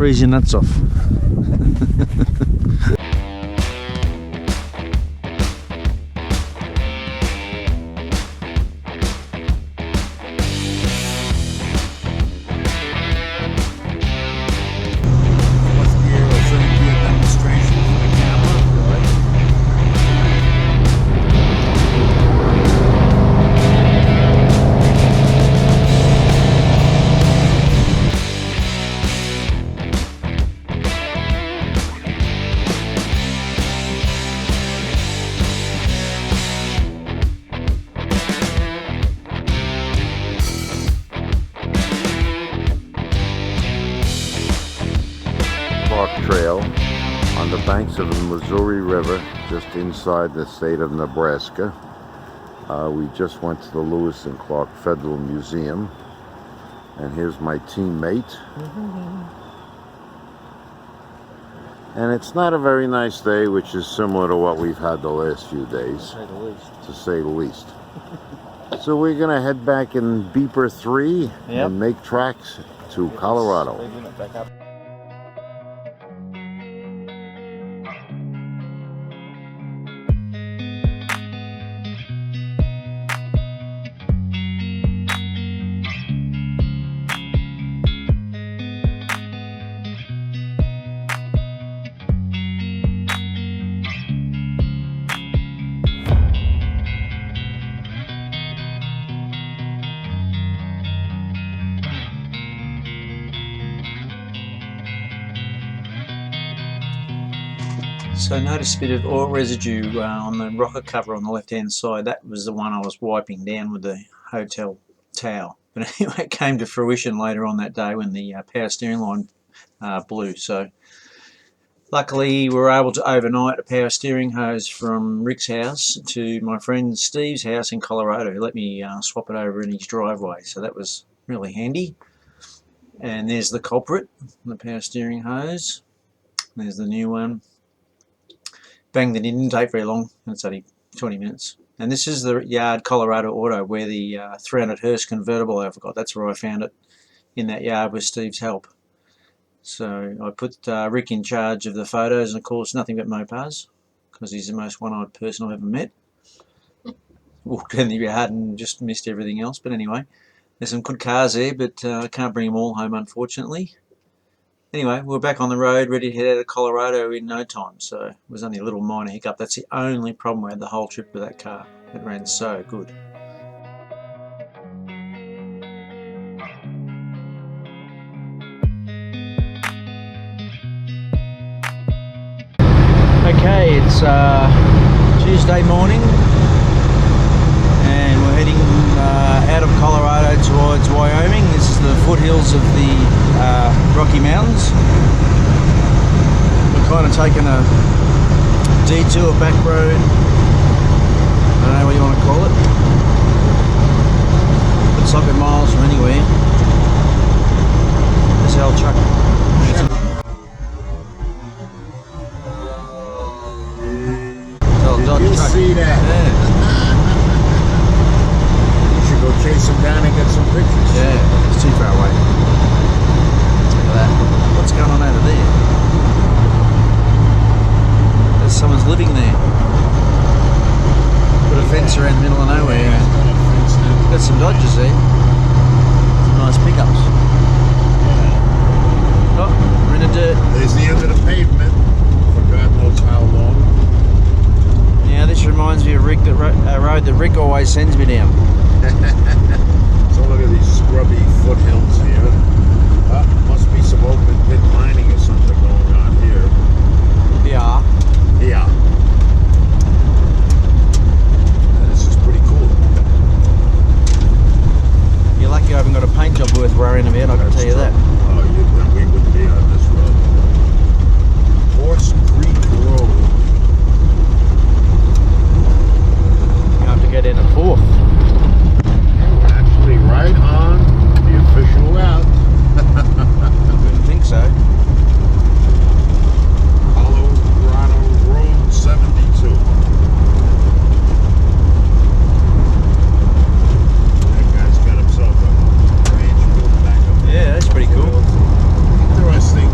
freeze your nuts off. Trail on the banks of the Missouri River, just inside the state of Nebraska. We just went to the Lewis and Clark Federal Museum, and here's my teammate. And it's not a very nice day, which is similar to what we've had the last few days, to say the least. So we're gonna head back in Beeper 3 and make tracks to Colorado. So I noticed a bit of oil residue on the rocker cover on the left hand side. That was the one I was wiping down with the hotel towel. But anyway, it came to fruition later on that day when the power steering line blew. So luckily we were able to overnight a power steering hose from Rick's house to my friend Steve's house in Colorado. He let me swap it over in his driveway, so that was really handy. And there's the culprit, the power steering hose. There's the new one. Bang, that didn't take very long. It's only 20 minutes. And this is the yard, Colorado Auto, where the 300 Hearst convertible I forgot. That's where I found it, in that yard with Steve's help. So I put Rick in charge of the photos, and of course nothing but Mopars, because he's the most one-eyed person I've ever met. Walked in the yard and just missed everything else. But anyway, there's some good cars there, but I can't bring them all home, unfortunately. Anyway, we're back on the road, ready to head out of Colorado in no time, so it was only a little minor hiccup. That's the only problem we had the whole trip with that car. It ran so good. Okay, it's Tuesday morning, and we're heading out of Colorado towards Wyoming. This is the foothills of the Rocky Mountains. We're kind of taking a detour back road. I don't know what you want to call it. Looks like we're miles from anywhere. This old truck. Did you see that? Yeah. You should go chase him down and get some pictures. Yeah, it's too far away. Look at that. What's going on over there? There's someone's living there. Put a fence around the middle of nowhere. Yeah. Got some Dodgers there. Some nice pickups. Yeah. Oh, we're in the dirt. There's the end of the pavement for God knows how long. Yeah, this reminds me of Rick, a road that Rick always sends me down. So look at these scrubby foothills here. Must be some open pit mining or something going on here. Yeah. Yeah. This is pretty cool. You're lucky I haven't got a paint job worth worrying about, I can tell you that. Oh, we wouldn't be on this road. Horse Creek Road. You have to go down to 4th. Yeah, we're actually right on the official route. I wouldn't think so. Colorado Road 72. That guy's got himself a ranch built back up there. Yeah, that's pretty cool. Interesting.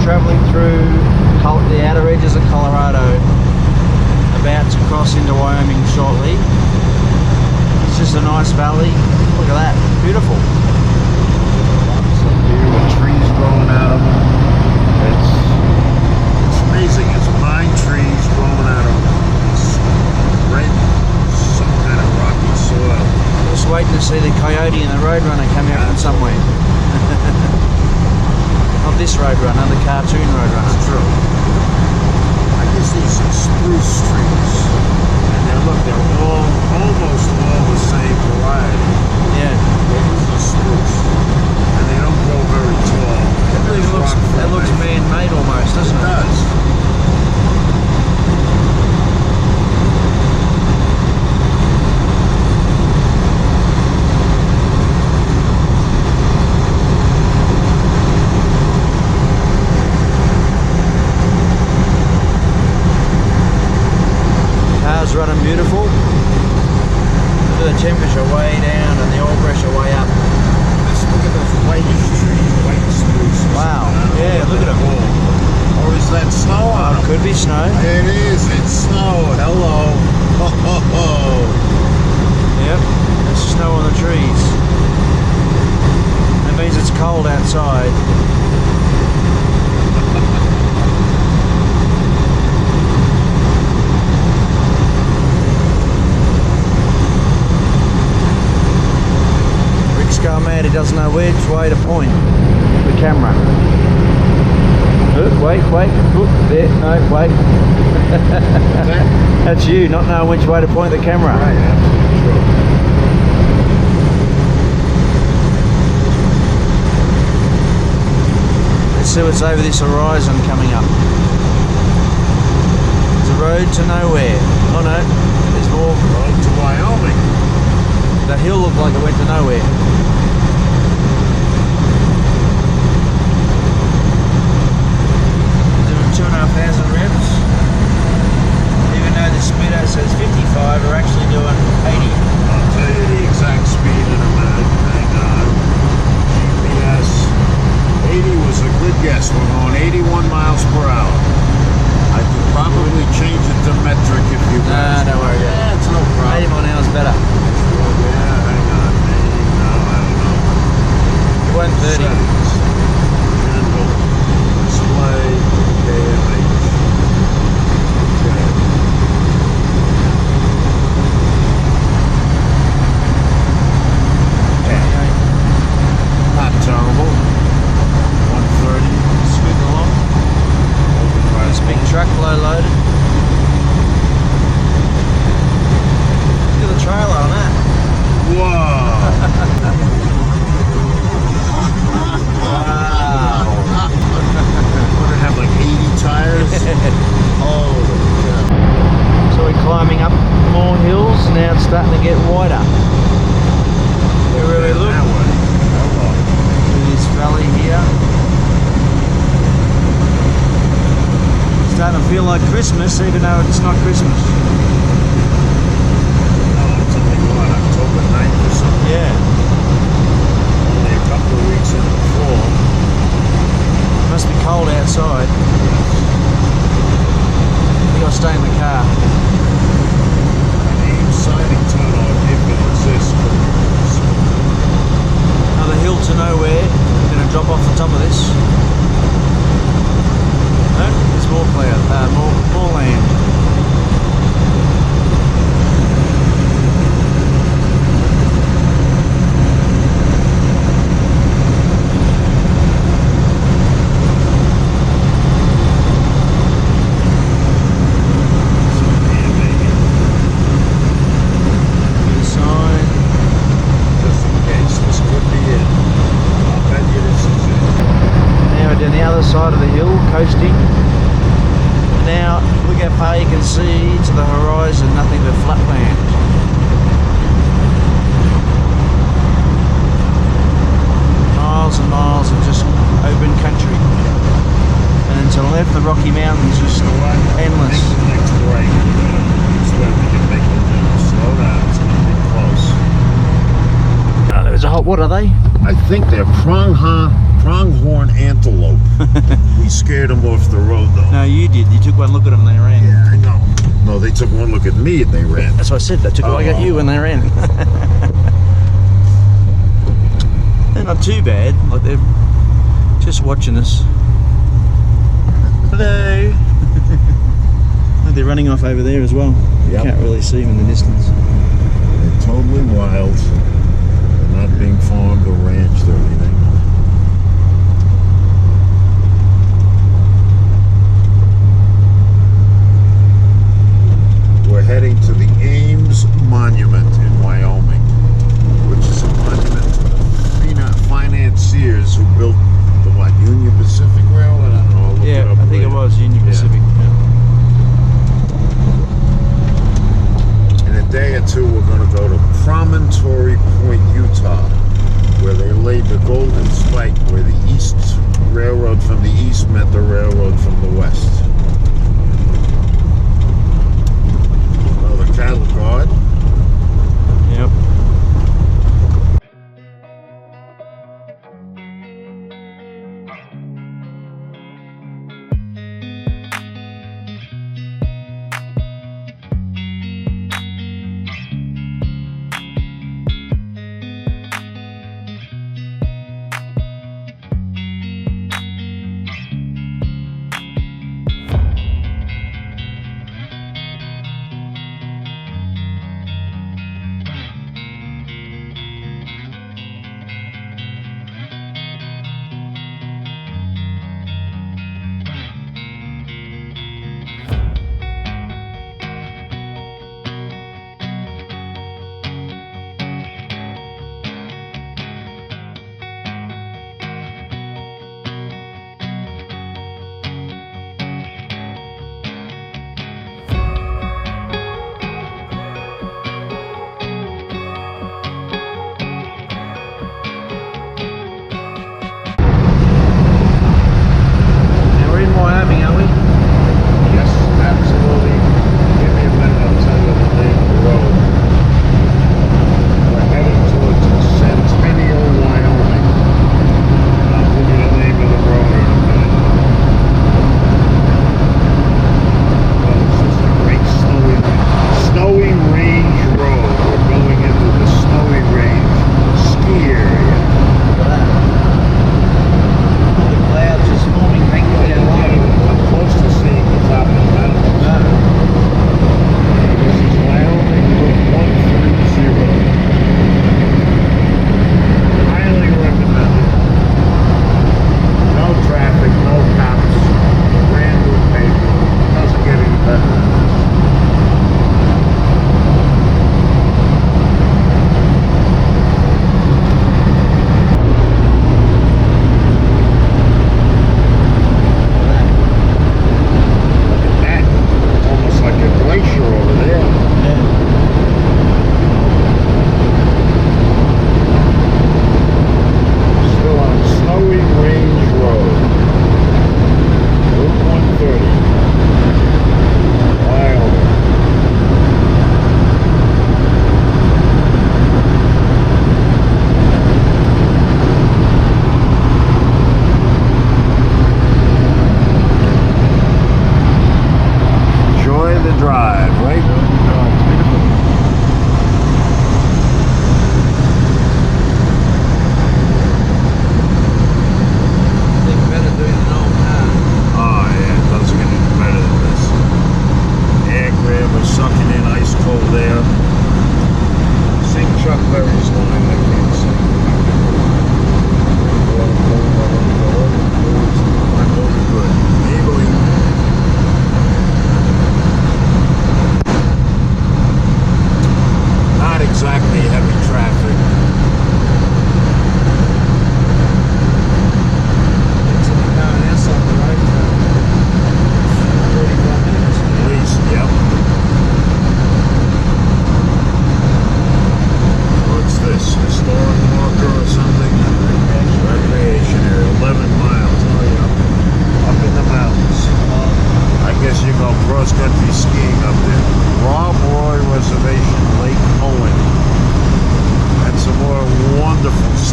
travelling through the outer edges of Colorado, about to cross into Wyoming shortly. It's just a nice valley. Look at that, beautiful. Lots of deer with trees growing out of them. It's amazing. It's pine trees growing out of this red, some kind of rocky soil. Just waiting to see the coyote and the roadrunner come out from somewhere. Not this roadrunner, the cartoon roadrunner. That's true. I guess these are spruce trees. And they're all almost all the same variety. Yeah. These are spruce. And they don't grow very tall. That looks man-made almost, doesn't it? It does. Car's running beautiful. Look at the temperature way down and the oil pressure way up. Look at those whitish trees, white spruce. Wow. Yeah, look at them. Or is that snow on them? Could be snow. It is. It's snow. Hello. Ho, ho, ho. Yep, there's snow on the trees. That means it's cold outside. Rick's gone mad, he doesn't know which way to point the camera. Wait, there, no, wait. That's you, not knowing which way to point the camera. Right, absolutely true. Let's see what's over this horizon coming up. It's a road to nowhere. Oh no, there's more. Road to Wyoming. That hill looked like it went to nowhere. Doing 2,500 revs. Even though the speedo says 55, we're actually doing 80. I'll tell you the exact speed in a minute. Hang on. GPS. 80 was a good guess. We're going 81 miles per hour. I could probably change it to metric if you Nah, don't worry. Yeah, it's no problem. 80 miles an hour is better. Yeah, hang on. No, I don't know. 130. Settings. Handle. Display. KMH. Okay. Not terrible. 130. Scooting along. This big truck low loaded. Look at the trailer on that. Whoa! Wow. Would it have like 80 tires? Holy cow. So we're climbing up more hills, now it's starting to get wider. Everywhere we look, That way. Hello. this valley here. Starting to feel like Christmas, even though it's not Christmas. Oh, it's only what, October 9th or something? Yeah, Only a couple of weeks into the fall. must be cold outside. I think I'll stay in the car. An aim sighting tunnel, if it exists. Another hill to nowhere. I'm going to drop off the top of this. No, there's more cloud, more land. Get a sign. Just in case, this could be it. I'll bet you this is it. Now we're down the other side of the hill, coasting. Now look how far you can see to the horizon, nothing but flat land. Miles and miles of just open country. And to the left, the Rocky Mountains, just endless. I think the next break, is when we can make it slow down. It's going to be close. There's a hot, what are they? I think they're pronghorn antelope. We scared them off the road, though. No, you did. You took one look at them and they ran. Yeah, I know. No, they took one look at me and they ran. That's what I said. They took a look at you and they ran. They're not too bad. Like they're just watching us. Hello. They're running off over there as well. You can't really see them in the distance. They're totally wild. They're not being farmed or ranched or anything. We're heading to the Ames Monument in Wyoming, which is a monument to the financiers who built the what, Union Pacific Railroad? I don't know. I'll look it Yeah, up I think later. it was Union Pacific. Yeah. In a day or two, we're going to go to Promontory Point, Utah, where they laid the Golden Spike, where the East Railroad from the east met the railroad from the west. Oh, the cattle guard. Yep.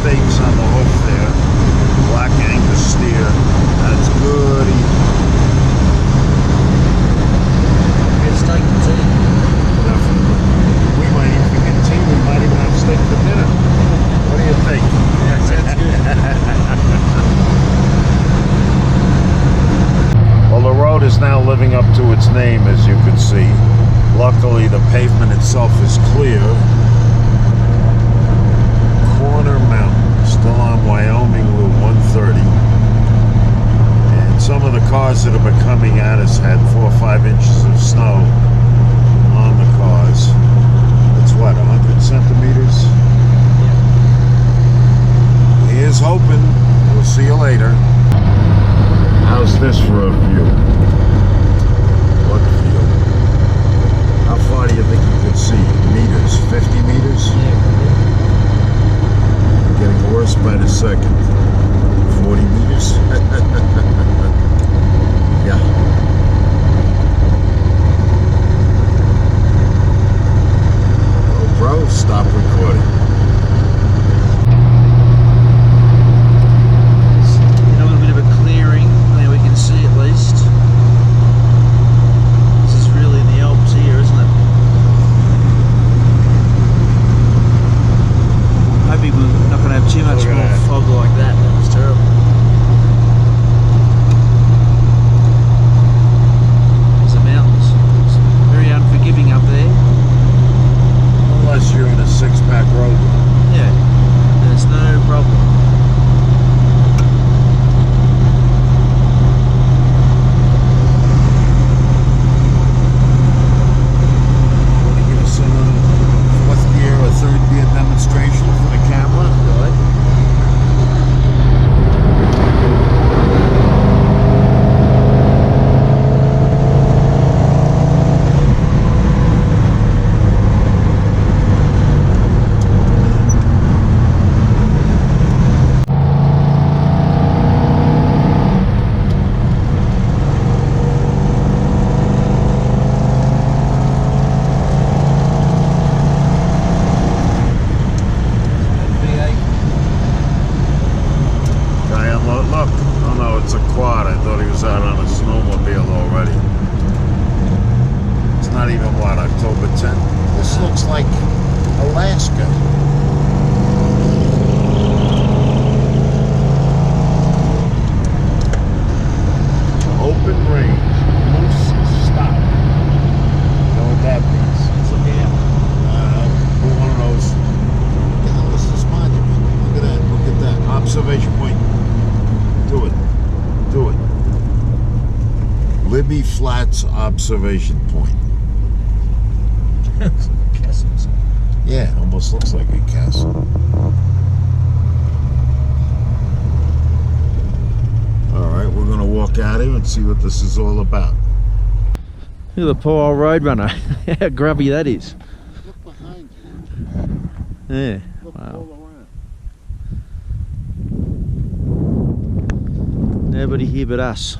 steaks on the hoof there. Black Angus steer. That's good. living up to its name, as you can see. Luckily, the pavement itself is clear. Corner Mountain, still on Wyoming Route 130. And some of the cars that have been coming at us had 4 or 5 inches of snow on the cars. That's what, 100 centimeters? Here's hoping. We'll see you later. How's this for a view? What view? How far do you think you could see? Meters? 50 meters? Getting worse by the second. 40 meters? Yeah. GoPro, stop recording. A little bit of a clearing where we can see at least. This is really in the Alps here, isn't it? Hoping we're not going to have too much more fog like that. That was terrible. There's the mountains. It's very unforgiving up there. Unless you're in a 6-pack road. Yeah, there's no problem. Want to give us a 4th gear or 3rd gear demonstration for the camera? Look, oh no, it's a quad. I thought he was out on a snowmobile already. It's not even what, October 10th? This looks like Alaska. Open range. Moose stop. You know what that means? Let's look out. We're one of those. What the hell is this monument? Look at that. Look at that. Observation point. Do it. Do it. Libby Flats Observation Point. Castles. Yeah, it almost looks like a castle. Alright, we're going to walk out here and see what this is all about. Look at the poor old roadrunner. How grubby that is. Look behind you. Yeah. Look Wow. all around. Nobody here but us.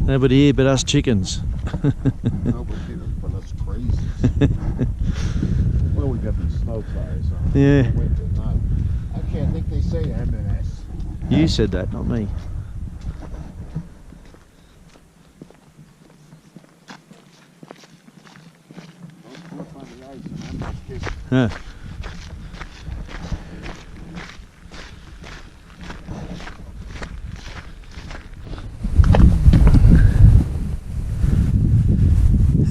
Nobody here but us chickens. Nobody here but us crazy. Well, we got these snow tires on. Yeah. Winter, not. I can't think they say M&S. You said that, not me. Don't slip on the ice, and I'm just kidding. Huh.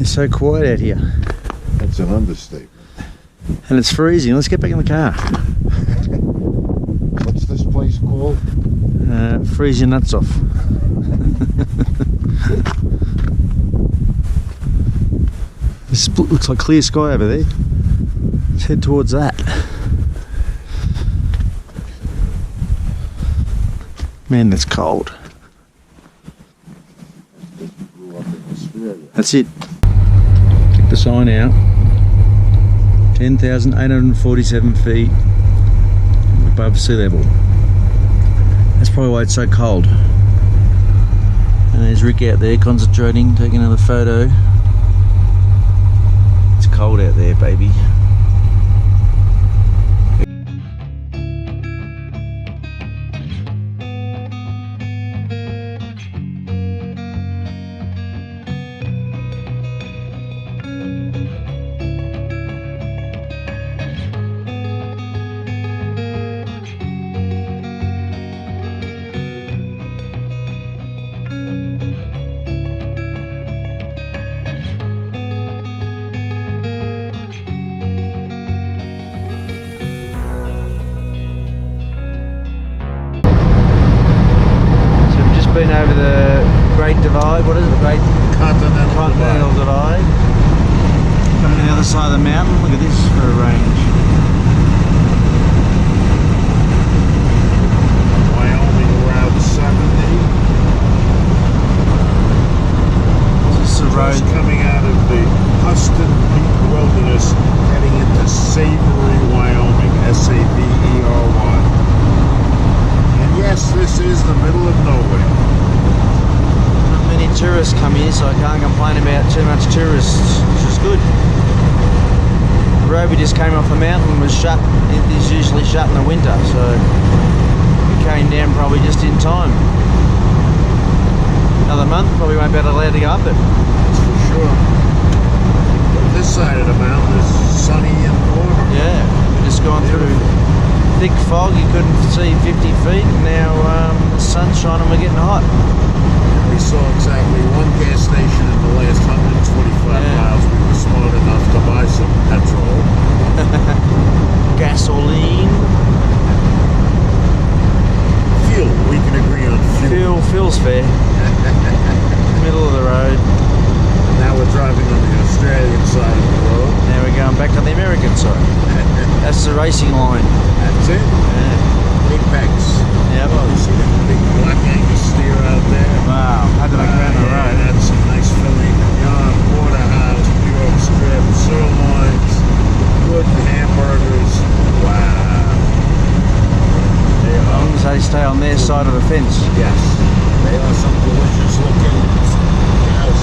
It's so quiet out here. That's an understatement. And it's freezing. Let's get back in the car. What's this place called? Freeze your nuts off. This looks like clear sky over there. Let's head towards that. Man, that's cold. Grew up in Australia. That's it. Check the sign out. 10,847 feet above sea level. That's probably why it's so cold. And there's Rick out there concentrating, taking another photo. It's cold out there, baby. been over the Great Divide. What is it? The Great Continental Divide. Coming to the other side of the mountain. Look at this for a range. Wyoming Route 70. This is the road Just coming out of the Huston Peak Wilderness, heading into Savory, Wyoming. Savery. And yes, this is the middle of nowhere. Not many tourists come here, so I can't complain about too much tourists, which is good. The road we just came off the mountain was shut. It is usually shut in the winter, so we came down probably just in time. Another month, probably won't be allowed to go up it. That's for sure. But this side of the mountain is sunny and warm. Yeah, we've just gone through thick fog. You couldn't see 50 feet. Now the sun's shining. We're getting hot. We saw exactly one gas station in the last 125 miles. We were smart enough to buy some petrol. Gasoline. Fuel. We can agree on fuel. Fuel's fair. Middle of the road. And now we're driving on the Australian side of the road. Now we're going back on the American side. That's the racing line. That's it. Yeah. Apex. Yep. Oh, you see that big black Angus steer out there? Wow. How did I go down the road? That's some nice filet mignon, porterhouse, New strip, sirloins, good hamburgers. Wow. They As are. long as they stay on their side of the fence. Yes. They are some delicious looking cows.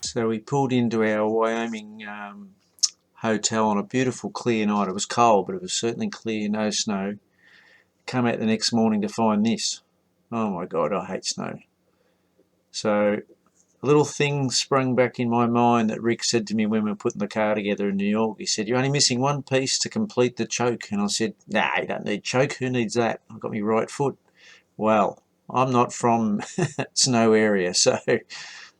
So we pulled into our Wyoming hotel on a beautiful clear night. It was cold, but it was certainly clear, no snow. Come out the next morning to find this. Oh my God, I hate snow. So a little thing sprung back in my mind that Rick said to me when we were putting the car together in New York. He said, "You're only missing one piece to complete the choke." And I said, "Nah, you don't need choke. Who needs that? I've got my right foot." Well, I'm not from snow area, so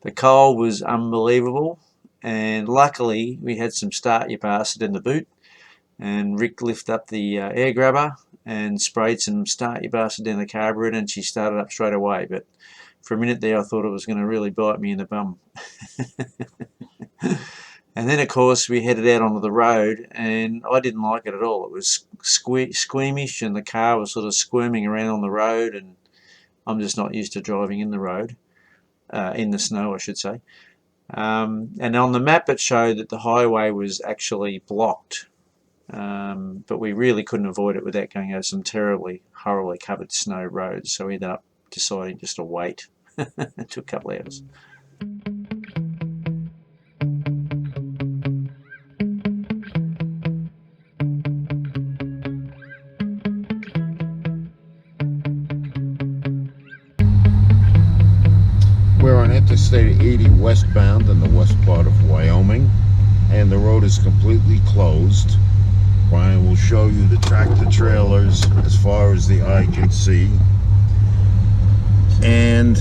the cold was unbelievable. And luckily we had some start you bastard in the boot, and Rick lifted up the air grabber and sprayed some start you bastard down the carburetor, and she started up straight away. But for a minute there I thought it was going to really bite me in the bum. And then of course we headed out onto the road, and I didn't like it at all. It was squeamish, and the car was sort of squirming around on the road, and I'm just not used to driving in the road, in the snow I should say. And on the map it showed that the highway was actually blocked, but we really couldn't avoid it without going over some terribly, horribly covered snow roads, so we ended up deciding just to wait. It took a couple of hours. We're on Interstate 80 westbound in the west part of Wyoming, and the road is completely closed. Brian will show you the tractor trailers as far as the eye can see, and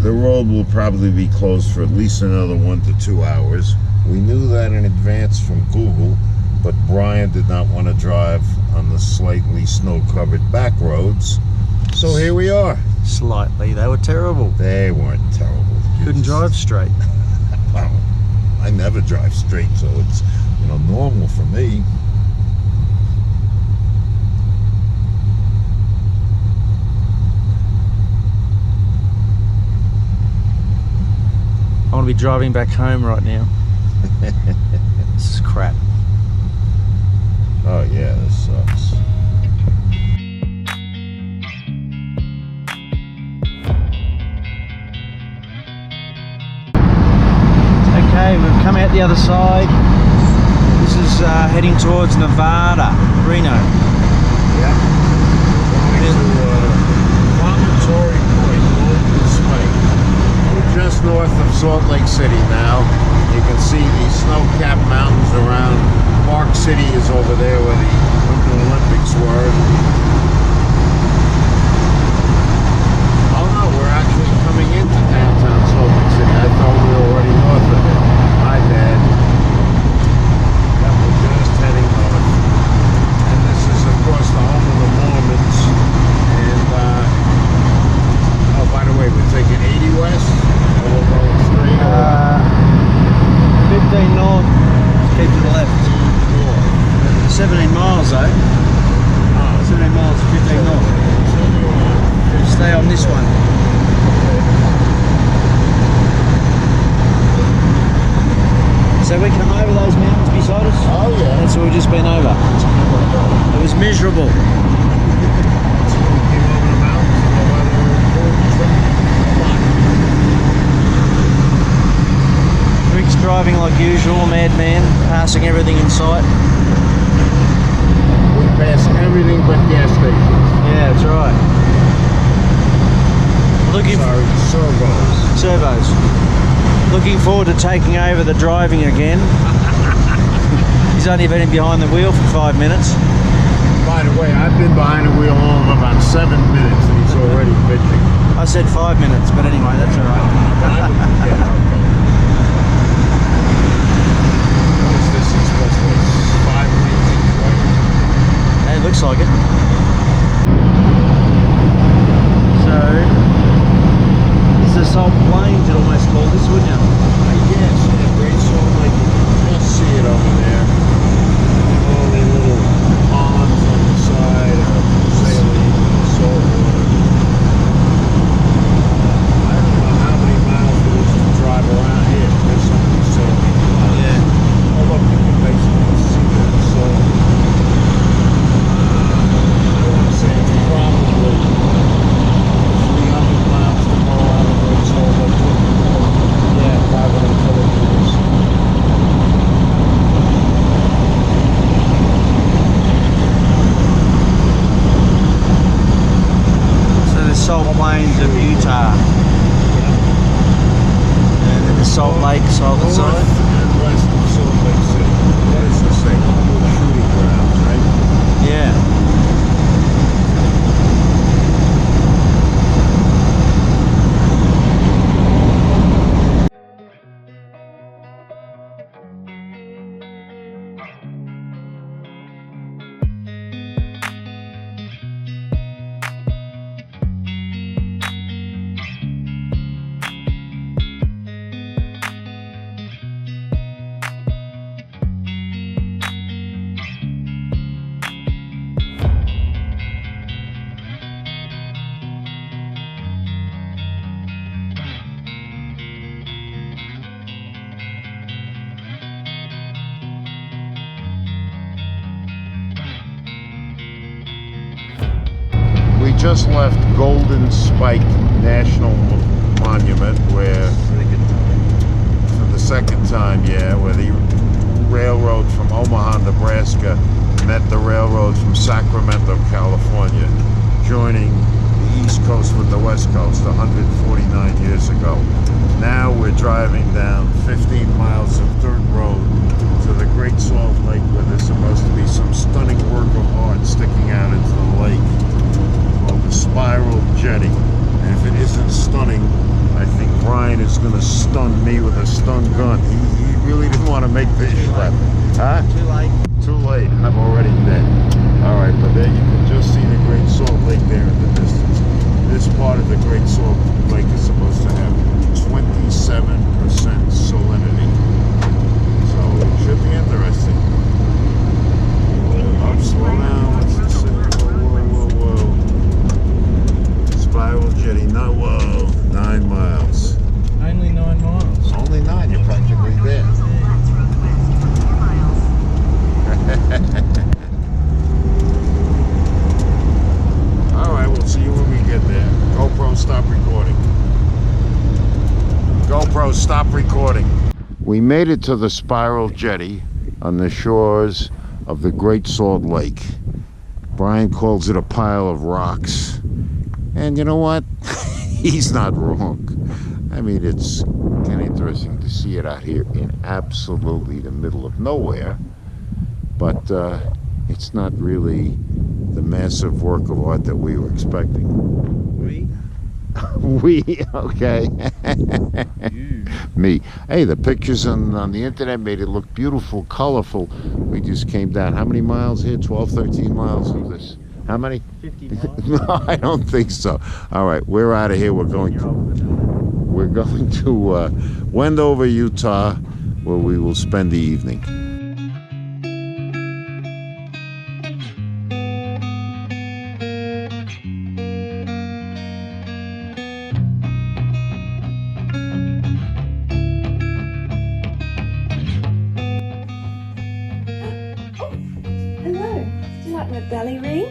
the road will probably be closed for at least another 1 to 2 hours. We knew that in advance from Google, but Brian did not want to drive on the slightly snow-covered back roads, so here we are. Slightly. They were terrible. They weren't terrible. Couldn't drive straight. Well, I never drive straight, so it's, you know, normal for me. I want to be driving back home right now. This is crap. Oh yeah, this sucks. Okay, we've come out the other side. This is heading towards Nevada, Reno. Yeah. Going to Promontory Point, Golden Spike. We're just north of Salt Lake City now. You can see the snow-capped mountains around. Park City is over there where the Winter Olympics were. this one. So we come over those mountains beside us? Oh yeah. That's what we've just been over. It was miserable. Rick's driving like usual, madman, passing everything in sight. We pass everything but gas stations. Yeah, that's right. Sorry, Servos. Looking forward to taking over the driving again. He's only been behind the wheel for 5 minutes. By the way, I've been behind the wheel all of about 7 minutes and he's already bitching. I said 5 minutes, but anyway, that's all right. What is this expressway? 5 lanes each way? It looks like it. So, it's the Salt Plains, you'd almost call this, wouldn't you? Yes, yeah, Great Salt Lake. You can just see it over there. All the little ponds on the side of saline salt water. I don't know how many miles it is to drive around here. There's something saline. Yeah. Oh look, you can basically see the salt. I want to say it's probably 300 miles to go out of Great Salt Lake. Yeah, 500 kilometers. So the Salt Plains of Utah. And then the Salt Lakes on the North side. and west of Salt Lake City. What is this thing? Shooting grounds, right? Yeah. We just left Golden Spike National Monument, where for the second time, where the railroad from Omaha, Nebraska met the railroad from Sacramento, California, joining the East Coast with the West Coast 149 years ago. Now we're driving down 15 miles of dirt road to the Great Salt Lake, where there's supposed to be some stunning work of art sticking out into the lake. The spiral jetty, and if it isn't stunning, I think Brian is going to stun me with a stun gun. He really didn't want to make this schlep. Huh? Too late. Too late. I'm already dead. All right, but there you can just see the Great Salt Lake there in the distance. This part of the Great Salt Lake is supposed to have 27% salinity, so it should be interesting. Slow down. Let's just see. Whoa. Spiral jetty, no, whoa, 9 miles. Only 9 miles. Only 9, you're practically there. Alright, we'll see you when we get there. GoPro, stop recording. GoPro, stop recording. We made it to the spiral jetty on the shores of the Great Salt Lake. Brian calls it a pile of rocks. And you know what? He's not wrong. I mean, it's kind of interesting to see it out here in absolutely the middle of nowhere. But it's not really the massive work of art that we were expecting. We, okay. Me. Hey, the pictures on the internet made it look beautiful, colorful. We just came down. How many miles here? 12, 13 miles of this. How many? 50 miles. No, I don't think so. All right, we're out of here. We're going to Wendover, Utah, where we will spend the evening. like my belly ring?